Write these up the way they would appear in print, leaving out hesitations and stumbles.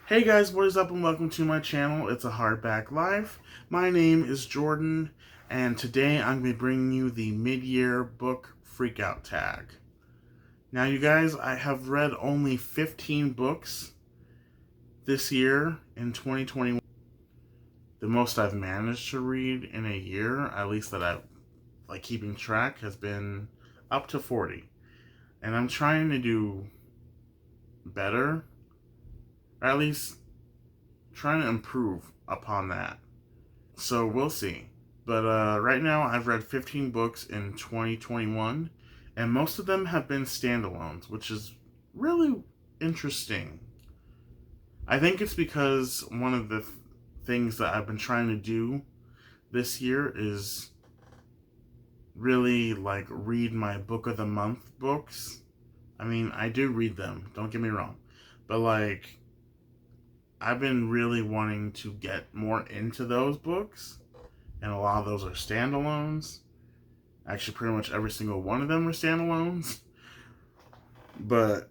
Hey guys, what is up and welcome to my channel. It's a Hardback Life. My name is Jordan, and today I'm going to be bringing you the mid-year book freakout tag. Now you guys, I have read only 15 books this year in 2021. The most I've managed to read in a year, at least that I've keeping track, has been up to 40. And I'm trying to do better, or at least trying to improve upon that. So we'll see. But right now, I've read 15 books in 2021, and most of them have been standalones, which is really interesting. I think it's because one of the things that I've been trying to do this year is really read my book of the month books. I mean, I do read them, don't get me wrong, but I've been really wanting to get more into those books, and a lot of those are standalones. Actually, pretty much every single one of them are standalones. But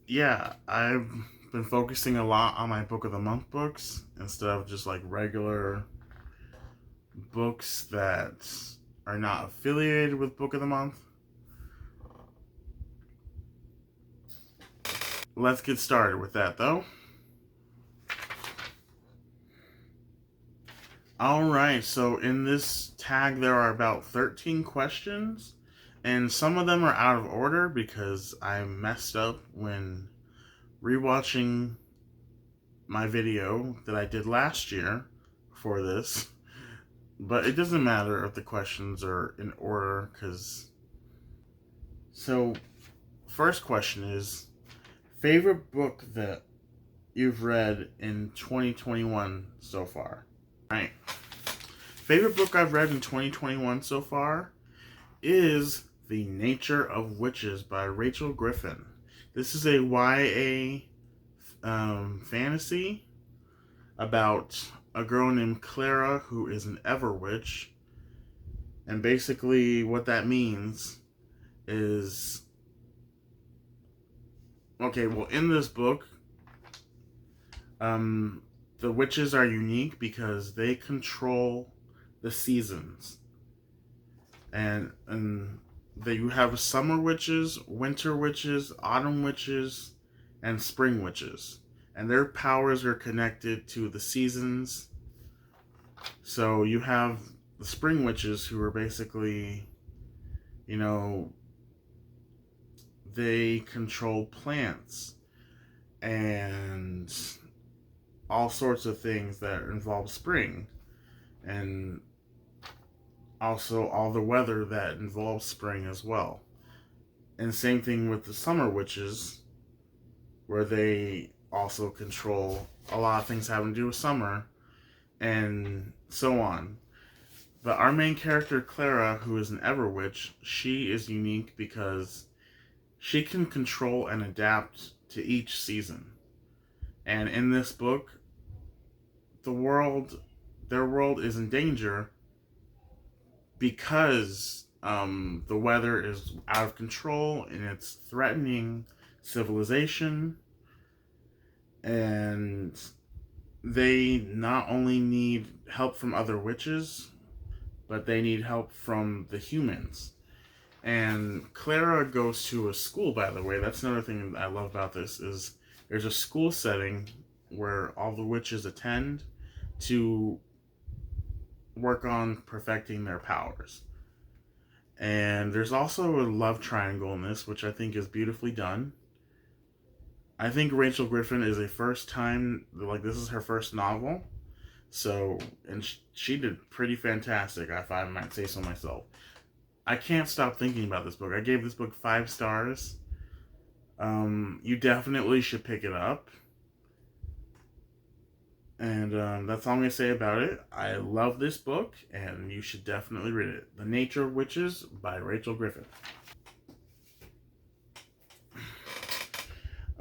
yeah, I've been focusing a lot on my book of the month books instead of just regular books that are not affiliated with book of the month. Let's get started with that though. Alright, so in this tag there are about 13 questions, and some of them are out of order because I messed up when rewatching my video that I did last year for this. But it doesn't matter if the questions are in order, because... So, first question is, favorite book that you've read in 2021 so far? Alright. Favorite book I've read in 2021 so far is The Nature of Witches by Rachel Griffin. This is a YA fantasy about a girl named Clara who is an Everwitch. And basically what that means is... Okay, well, in this book, the witches are unique because they control the seasons. And you have summer witches, winter witches, autumn witches, and spring witches. And their powers are connected to the seasons. So you have the spring witches who are basically, they control plants and all sorts of things that involve spring. And also all the weather that involves spring as well. And same thing with the summer witches, where they also control a lot of things having to do with summer, and so on. But our main character, Clara, who is an Everwitch, she is unique because she can control and adapt to each season. And in this book, their world is in danger because the weather is out of control and it's threatening civilization. And they not only need help from other witches, but they need help from the humans. And Clara goes to a school, by the way. That's another thing that I love about this, is there's a school setting where all the witches attend to work on perfecting their powers. And there's also a love triangle in this, which I think is beautifully done. I think Rachel Griffin is a first time, this is her first novel. So, and she did pretty fantastic, if I might say so myself. I can't stop thinking about this book. I gave this book 5 stars. You definitely should pick it up. And that's all I'm going to say about it. I love this book, and you should definitely read it. The Nature of Witches by Rachel Griffin.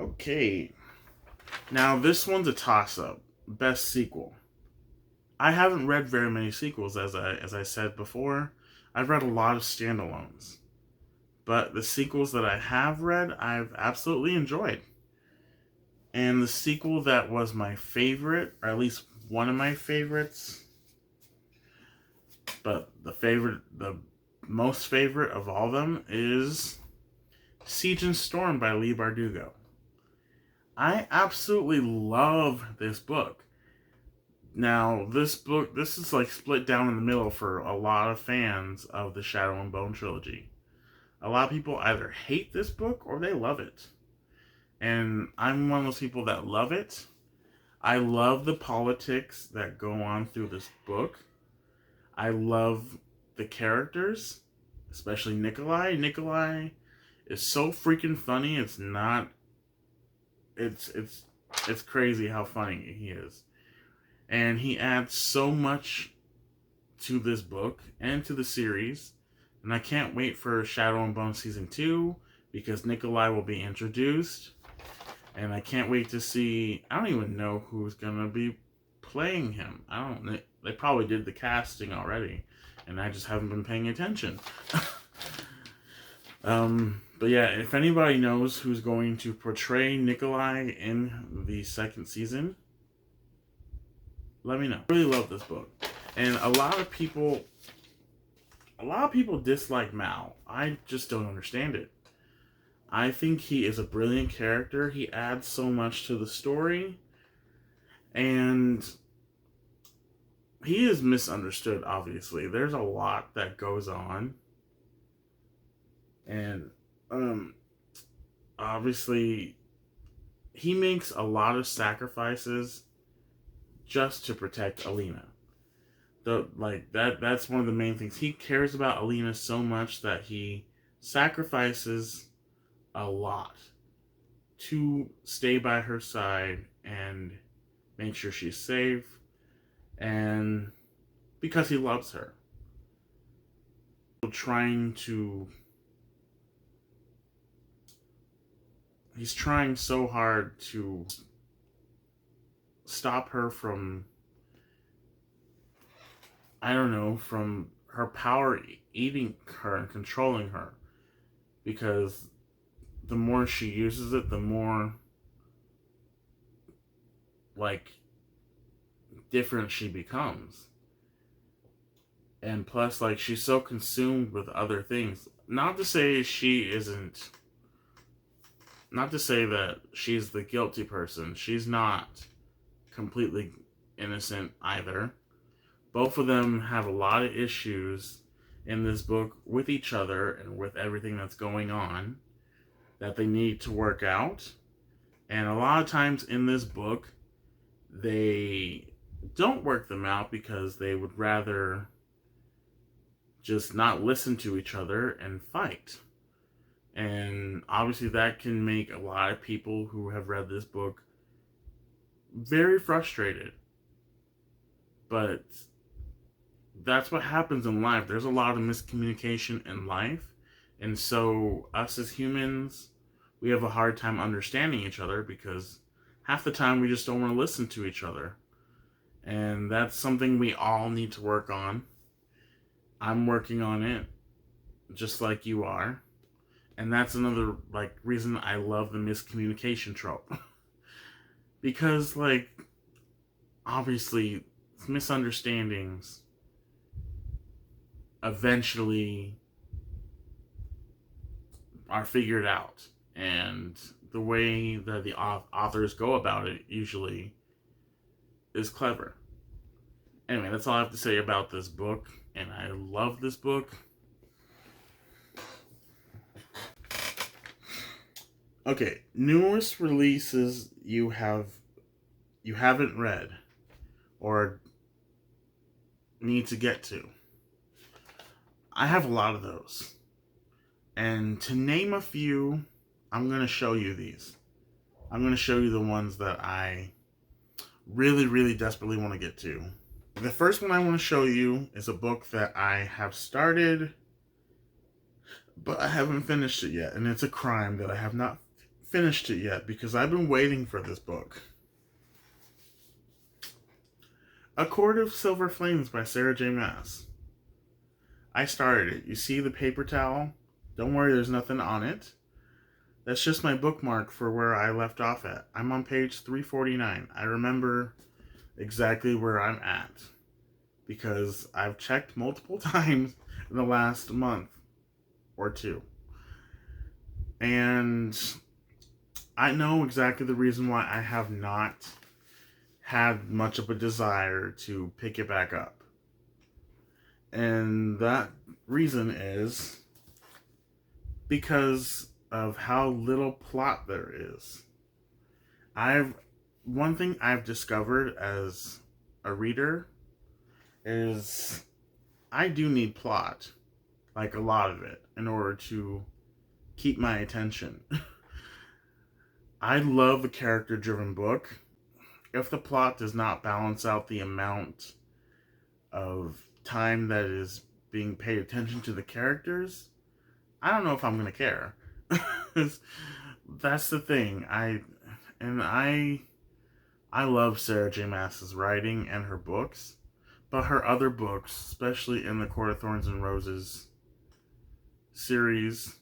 Okay. Now, this one's a toss-up. Best sequel. I haven't read very many sequels, as I said before. I've read a lot of standalones. But the sequels that I have read, I've absolutely enjoyed. And the sequel that was my favorite, or at least one of my favorites, but the most favorite of all of them is Siege and Storm by Leigh Bardugo. I absolutely love this book. Now, this is like split down in the middle for a lot of fans of the Shadow and Bone trilogy. A lot of people either hate this book or they love it. And I'm one of those people that love it. I love the politics that go on through this book. I love the characters, especially Nikolai. Nikolai is so freaking funny. It's not. It's crazy how funny he is, and he adds so much to this book and to the series. And I can't wait for Shadow and Bone Season 2 because Nikolai will be introduced. And I can't wait to see. I don't even know who's gonna be playing him. They probably did the casting already, and I just haven't been paying attention. But yeah, if anybody knows who's going to portray Nikolai in the second season, let me know. I really love this book, and a lot of people dislike Mal. I just don't understand it. I think he is a brilliant character. He adds so much to the story. And he is misunderstood, obviously. There's a lot that goes on. And obviously, he makes a lot of sacrifices just to protect Alina. That's one of the main things. He cares about Alina so much that he sacrifices a lot to stay by her side and make sure she's safe, and because he loves her. He's trying so hard to stop her from, from her power eating her and controlling her, because the more she uses it, the more different she becomes. And plus, she's so consumed with other things. Not to say that she's the guilty person. She's not completely innocent either. Both of them have a lot of issues in this book with each other and with everything that's going on that they need to work out. And a lot of times in this book, they don't work them out because they would rather just not listen to each other and fight. And obviously that can make a lot of people who have read this book very frustrated. But that's what happens in life. There's a lot of miscommunication in life. And so us as humans, we have a hard time understanding each other because half the time we just don't want to listen to each other. And that's something we all need to work on. I'm working on it, just like you are. And that's another reason I love the miscommunication trope. Because obviously misunderstandings eventually are figured out, and the way that the authors go about it usually is clever. Anyway, that's all I have to say about this book, and I love this book. Okay, newest releases you haven't read or need to get to. I have a lot of those. And to name a few, I'm going to show you these. I'm going to show you the ones that I really, really desperately want to get to. The first one I want to show you is a book that I have started, but I haven't finished it yet. And it's a crime that I have not finished it yet because I've been waiting for this book. A Court of Silver Flames by Sarah J. Maas. I started it. You see the paper towel? Don't worry, there's nothing on it. That's just my bookmark for where I left off at. I'm on page 349. I remember exactly where I'm at because I've checked multiple times in the last month or two. And I know exactly the reason why I have not had much of a desire to pick it back up. And that reason is because of how little plot there is. One thing I've discovered as a reader is I do need plot, like a lot of it, in order to keep my attention. I love a character-driven book. If the plot does not balance out the amount of time that is being paid attention to the characters, I don't know if I'm gonna care. That's the thing. I love Sarah J. Maas's writing and her books, but her other books, especially in the Court of Thorns and Roses series,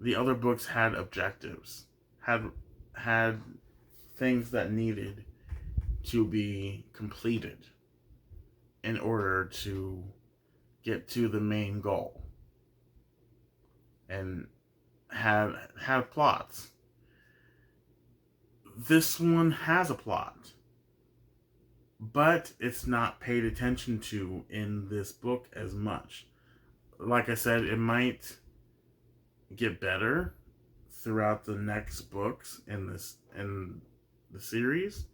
the other books had objectives, had things that needed to be completed in order to get to the main goal and have plots. This one has a plot, but it's not paid attention to in this book as much. Like I said, it might get better throughout the next books in the series,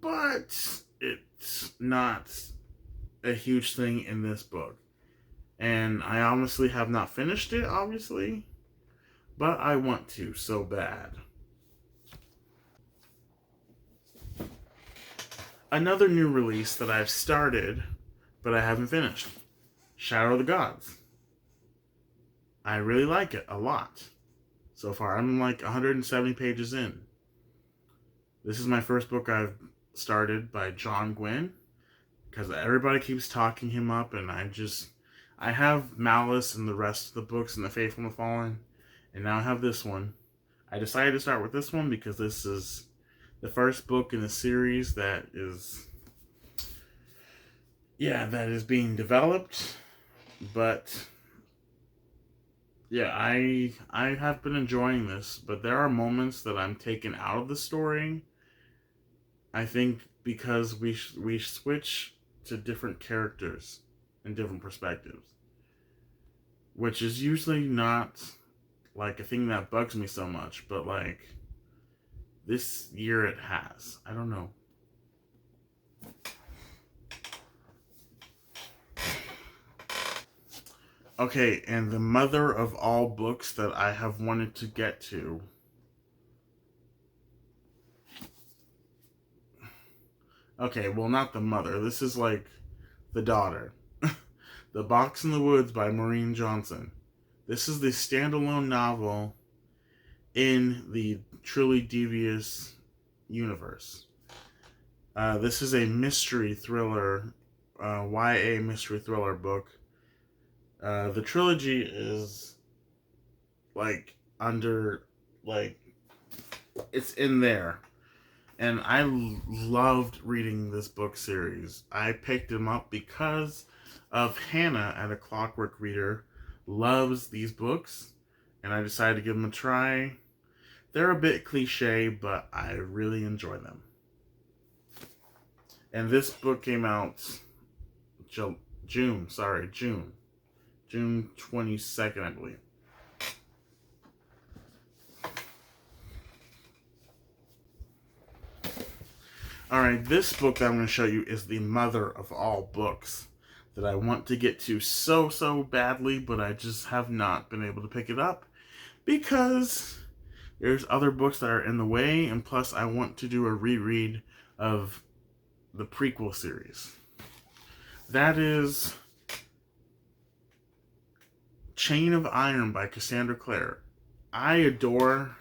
but it's not a huge thing in this book. And I honestly have not finished it, obviously, but I want to so bad. Another new release that I've started, but I haven't finished. Shadow of the Gods. I really like it a lot. So far, I'm like 170 pages in. This is my first book I've started by John Gwynne, because everybody keeps talking him up, and I have Malice and the rest of the books and The Faithful and the Fallen, and now I have this one. I decided to start with this one because this is the first book in the series that is being developed. But yeah, I have been enjoying this, but there are moments that I'm taken out of the story. I think because we switch to different characters and different perspectives, which is usually not like a thing that bugs me so much, but like this year it has. I don't know. Okay, and the mother of all books that I have wanted to get to. Okay, well, not the mother. This is like the daughter. The Box in the Woods by Maureen Johnson. This is the standalone novel in the Truly Devious universe. This is a mystery thriller, YA mystery thriller book. The trilogy is like it's in there. And I loved reading this book series. I picked them up because of Hannah at A Clockwork Reader loves these books, and I decided to give them a try. They're a bit cliche, but I really enjoy them. And this book came out June 22nd, I believe. Alright, this book that I'm going to show you is the mother of all books that I want to get to so badly, but I just have not been able to pick it up because there's other books that are in the way, and plus I want to do a reread of the prequel series. That is Chain of Iron by Cassandra Clare. I adore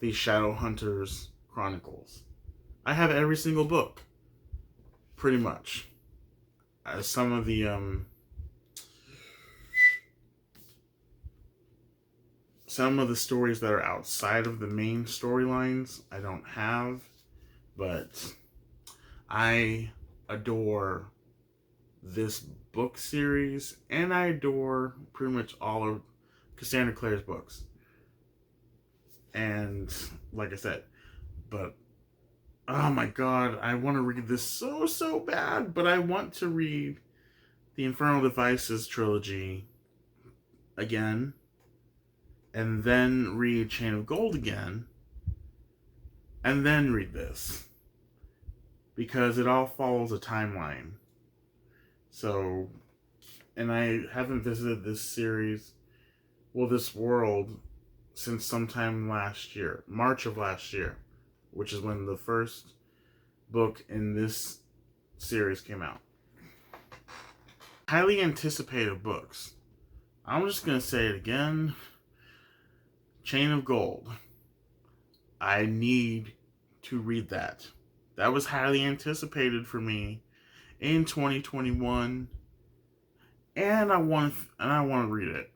the Shadowhunters Chronicles. I have every single book, pretty much. Some of the some of the stories that are outside of the main storylines I don't have, but I adore this book series, and I adore pretty much all of Cassandra Clare's books. And like I said, but oh my god, I want to read this so bad, but I want to read the Infernal Devices trilogy again, and then read Chain of Gold again, and then read this, because it all follows a timeline. So, and I haven't visited this series, well, this world, since sometime last year, March of last year, which is when the first book in this series came out. Highly anticipated books. I'm just going to say it again. Chain of Gold. I need to read that. That was highly anticipated for me in 2021, and I want to read it.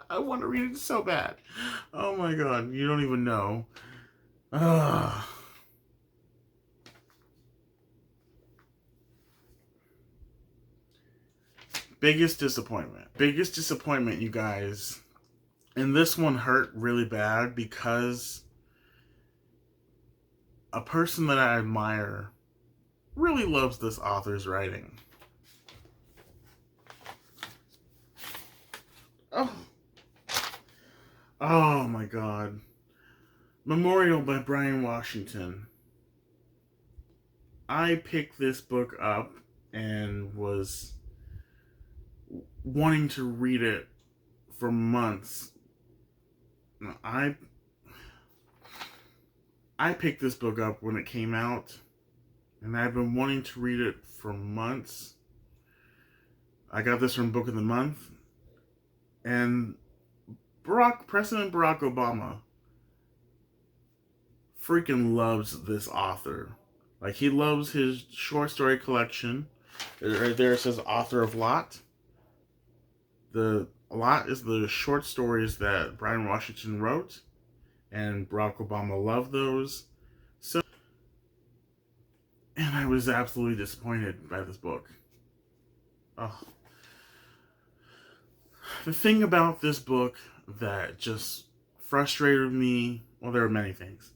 I want to read it so bad. Oh my god, you don't even know. Biggest disappointment. Biggest disappointment, you guys. And this one hurt really bad because a person that I admire really loves this author's writing. Oh my god. Memorial by Brian Washington. I picked this book up and was wanting to read it for months. I picked this book up when it came out, and I've been wanting to read it for months. I got this from Book of the Month, and President Barack Obama freaking loves this author. Like, he loves his short story collection. Right there it says author of Lot. The Lot is the short stories that Brian Washington wrote, and Barack Obama loved those. So, and I was absolutely disappointed by this book. Oh. The thing about this book that just frustrated me, well, there are many things.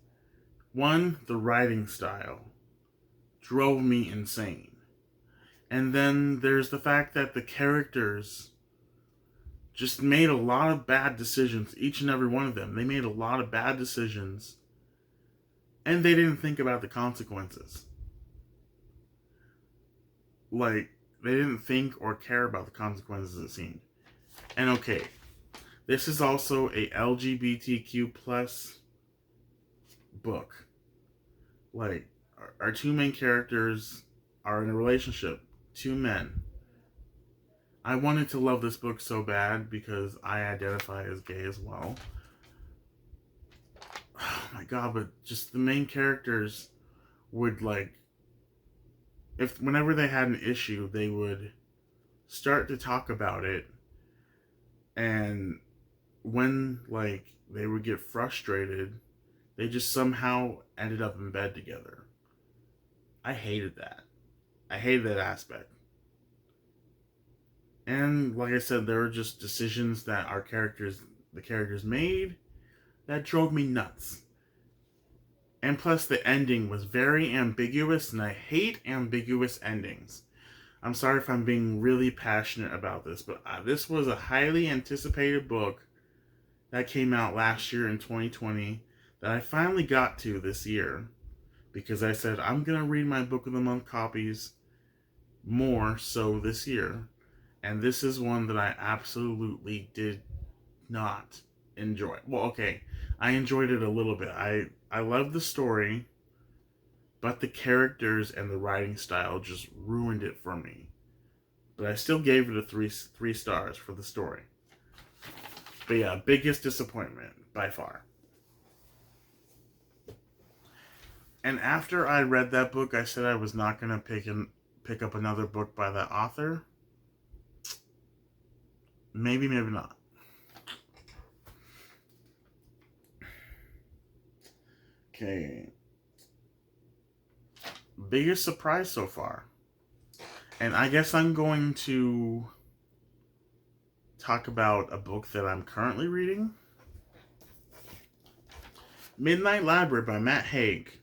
One, the writing style drove me insane. And then there's the fact that the characters just made a lot of bad decisions, each and every one of them. They made a lot of bad decisions, and they didn't think about the consequences. Like, they didn't think or care about the consequences, it seemed. And okay, this is also a LGBTQ plus book. Like, our two main characters are in a relationship, two men. I wanted to love this book so bad because I identify as gay as well. Oh my god, but just the main characters would, like, whenever they had an issue, they would start to talk about it, and when, like, they would get frustrated, they just somehow ended up in bed together. I hated that. I hated that aspect. And like I said, there were just decisions that the characters made that drove me nuts. And plus the ending was very ambiguous, and I hate ambiguous endings. I'm sorry if I'm being really passionate about this, but this was a highly anticipated book that came out last year in 2020 that I finally got to this year, because I said I'm going to read my Book of the Month copies more so this year. And this is one that I absolutely did not enjoy. Well, okay, I enjoyed it a little bit. I loved the story, but the characters and the writing style just ruined it for me. But I still gave it a three stars for the story. But yeah, biggest disappointment by far. And after I read that book, I said I was not going to pick up another book by that author. Maybe, maybe not. Okay. Biggest surprise so far. And I guess I'm going to talk about a book that I'm currently reading. Midnight Library by Matt Haig.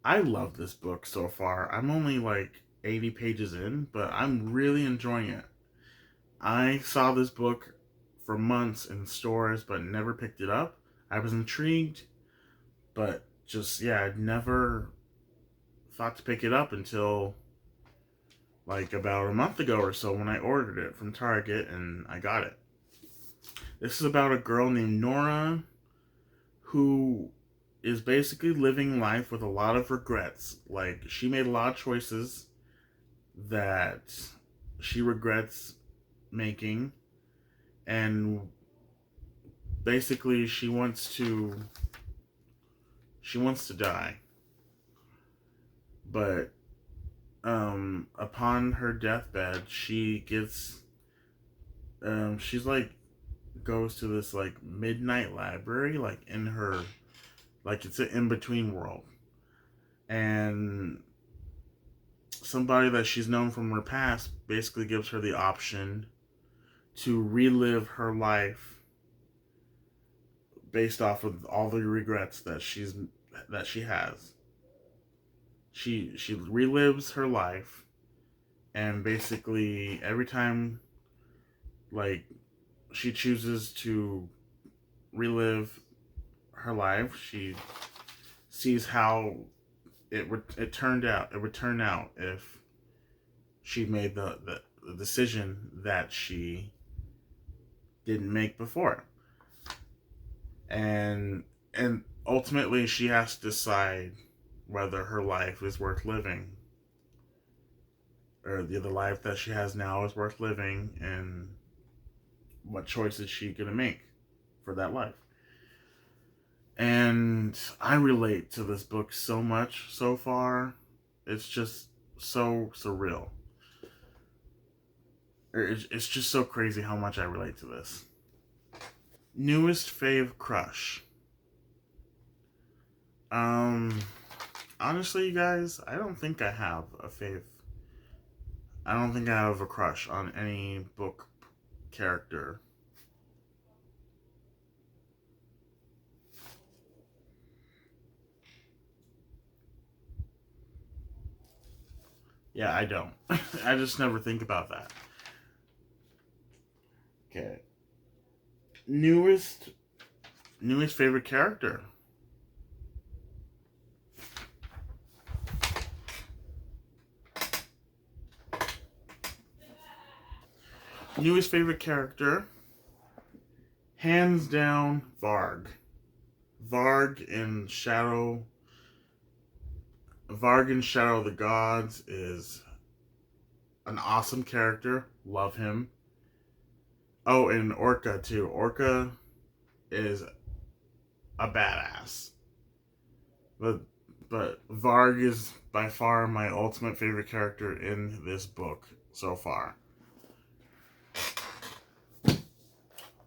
I love this book so far. I'm only like 80 pages in, but I'm really enjoying it. I saw this book for months in stores, but never picked it up. I was intrigued, but just, yeah, I'd never thought to pick it up until like about a month ago or so when I ordered it from Target and I got it. This is about a girl named Nora who is basically living life with a lot of regrets. Like, she made a lot of choices that she regrets making, and basically she wants to die. But upon her deathbed, she's like goes to this like midnight library, like in her, like it's an in-between world, and somebody that she's known from her past basically gives her the option to relive her life based off of all the regrets that she has. She relives her life, and basically every time like she chooses to relive her life, she sees how it would turn out if she made the decision that she didn't make before. And ultimately she has to decide whether her life is worth living, or the life that she has now is worth living, and what choice is she gonna make for that life. And I relate to this book so much so far. It's just so surreal. It's just so crazy how much I relate to this. Newest fave crush. Um, Honestly, you guys, I don't think I have a fave. I don't think I have a crush on any book character. Yeah, I don't. I just never think about that. Okay. Newest newest favorite character. Newest favorite character. Hands down, Varg. Varg in Shadow Varg in Shadow of the Gods is an awesome character. Love him. Oh, and Orca too. Orca is a badass. But Varg is by far my ultimate favorite character in this book so far.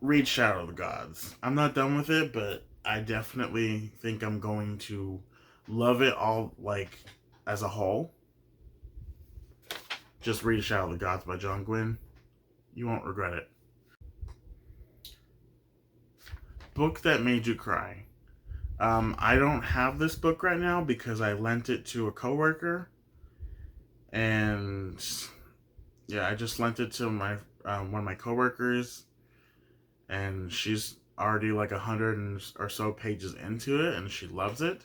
Read Shadow of the Gods. I'm not done with it, but I definitely think I'm going to love it all, like, as a whole. Just read Shadow of the Gods by John Gwynne. You won't regret it. Book that made you cry. I don't have this book right now because I lent it to a coworker, and yeah, I just lent it to my one of my coworkers, and she's already like 100 or so pages into it, and she loves it.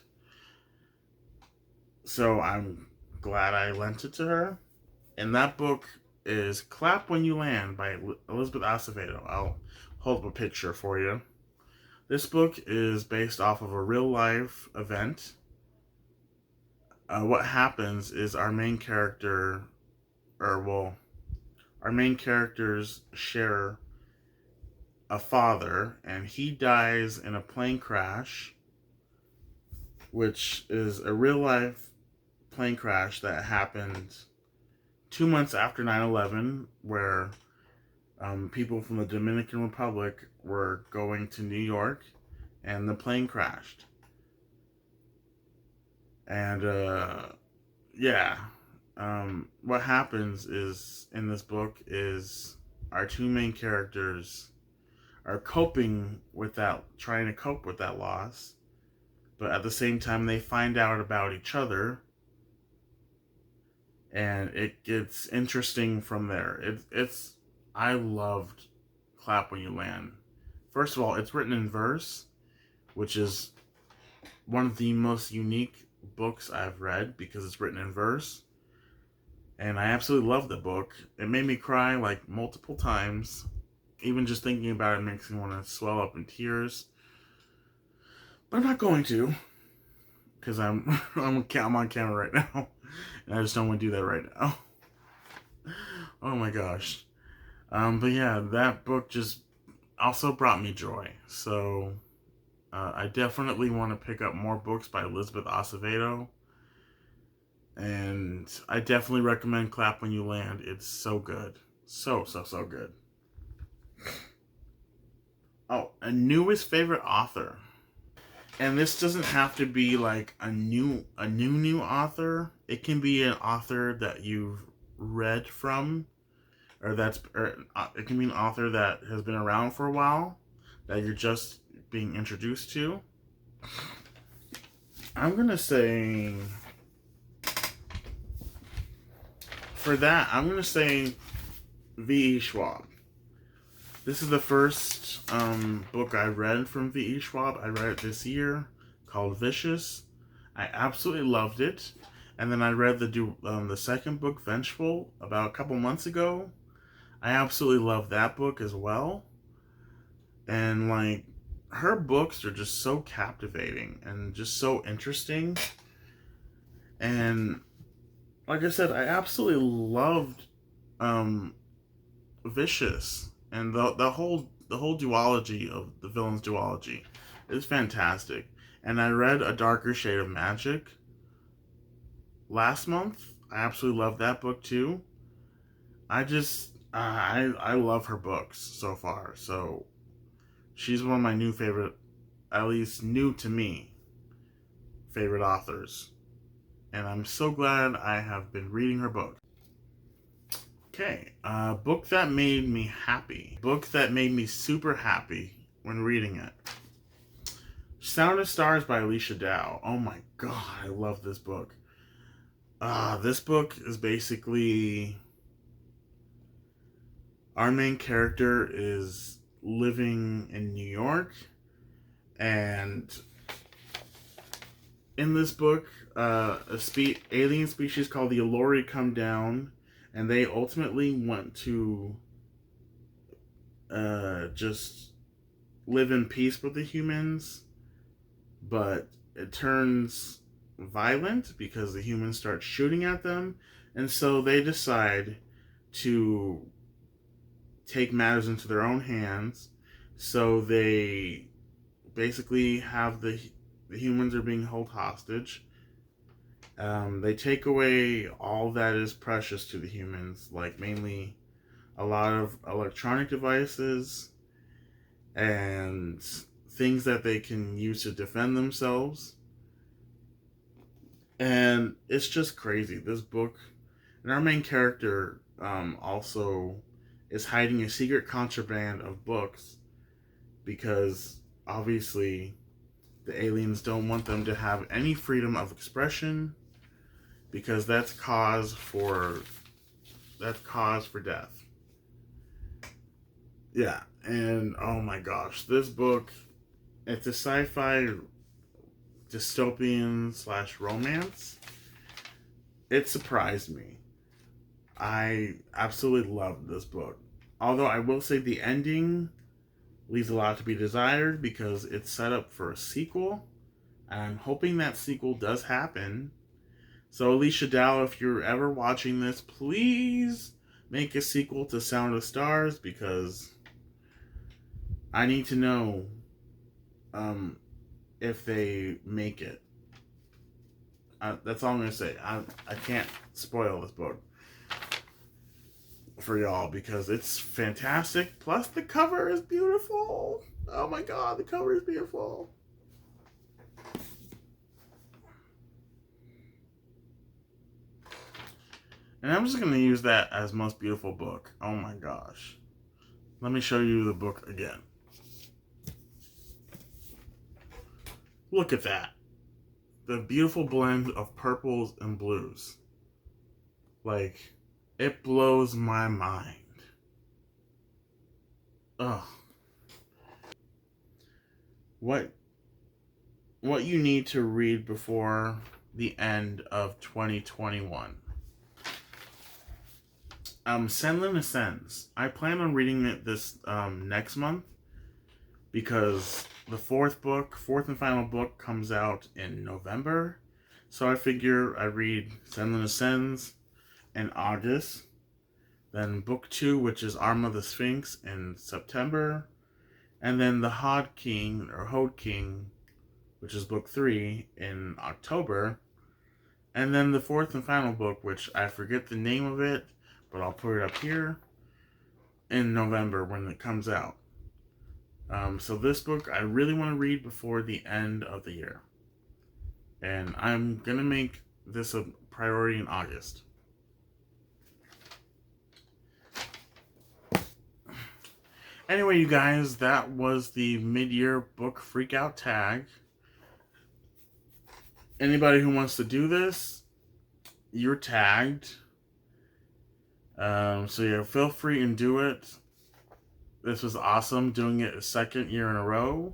So I'm glad I lent it to her. And that book is "Clap When You Land" by Elizabeth Acevedo. I'll hold up a picture for you. This book is based off of a real life event. What happens is our main characters share a father, and he dies in a plane crash, which is a real life plane crash that happened 2 months after 9/11, where people from the Dominican Republic were going to New York, and the plane crashed. And yeah, what happens is in this book is our two main characters are coping with that, trying to cope with that loss, but at the same time they find out about each other, and it gets interesting from there. It's I loved Clap When You Land. First of all, it's written in verse, which is one of the most unique books I've read because it's written in verse. And I absolutely love the book. It made me cry like multiple times. Even just thinking about it makes me want to swell up in tears. But I'm not going to, because I'm on camera right now, and I just don't want to do that right now. Oh my gosh. But yeah, that book just also brought me joy. So I definitely want to pick up more books by Elizabeth Acevedo. And I definitely recommend Clap When You Land. It's so good. So good. Oh, a newest favorite author. And this doesn't have to be like a new author. It can be an author that you've read from, or it can be an author that has been around for a while that you're just being introduced to. I'm gonna say for that, I'm gonna say V.E. Schwab. This is the first book I read from V.E. Schwab. I read it this year, called Vicious. I absolutely loved it. And then I read the second book, Vengeful, about a couple months ago. I absolutely loved that book as well. And like, her books are just so captivating and just so interesting. And like I said, I absolutely loved um, Vicious, and the whole duology of the villain's duology is fantastic. And I read A Darker Shade of Magic last month. I absolutely love that book too. I love her books so far. So she's one of my new favorite, at least new to me, favorite authors. And I'm so glad I have been reading her book. Okay, book that made me happy. Book that made me super happy when reading it. Sound of Stars by Alicia Dow. Oh my god, I love this book. This book is basically our main character is living in New York, and in this book, alien species called the Elori come down, and they ultimately want to just live in peace with the humans, but it turns violent because the humans start shooting at them, and so they decide to take matters into their own hands. So they basically have the humans are being held hostage. They take away all that is precious to the humans, like mainly a lot of electronic devices and things that they can use to defend themselves. And it's just crazy. This book, and our main character also is hiding a secret contraband of books because obviously the aliens don't want them to have any freedom of expression because that's cause for death. Yeah, and oh my gosh, this book, it's a sci-fi dystopian slash romance. It surprised me. I absolutely loved this book. Although I will say the ending leaves a lot to be desired because it's set up for a sequel. And I'm hoping that sequel does happen. So Alicia Dow, if you're ever watching this, please make a sequel to Sound of Stars because I need to know if they make it. That's all I'm going to say. I can't spoil this book for y'all because it's fantastic. Plus, the cover is beautiful. Oh my god, the cover is beautiful. And I'm just going to use that as most beautiful book. Oh my gosh. Let me show you the book again. Look at that. The beautiful blend of purples and blues. Like, it blows my mind. Ugh. What you need to read before the end of 2021. Senlin Ascends. I plan on reading it this next month because the fourth and final book comes out in November. So I figure I read Senlin Ascends in August. Then book 2, which is Arm of the Sphinx, in September. And then The Hod King, which is book 3, in October. And then the fourth and final book, which I forget the name of it, but I'll put it up here, in November when it comes out. So this book I really want to read before the end of the year. And I'm going to make this a priority in August. Anyway, you guys, that was the mid-year book freakout tag. Anybody who wants to do this, you're tagged. So yeah, feel free and do it. This was awesome doing it a second year in a row.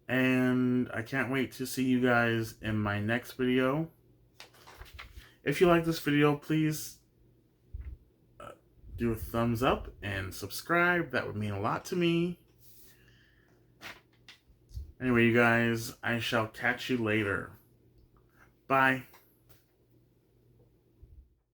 And I can't wait to see you guys in my next video. If you like this video, please do a thumbs up and subscribe. That would mean a lot to me. Anyway, you guys, I shall catch you later. Bye.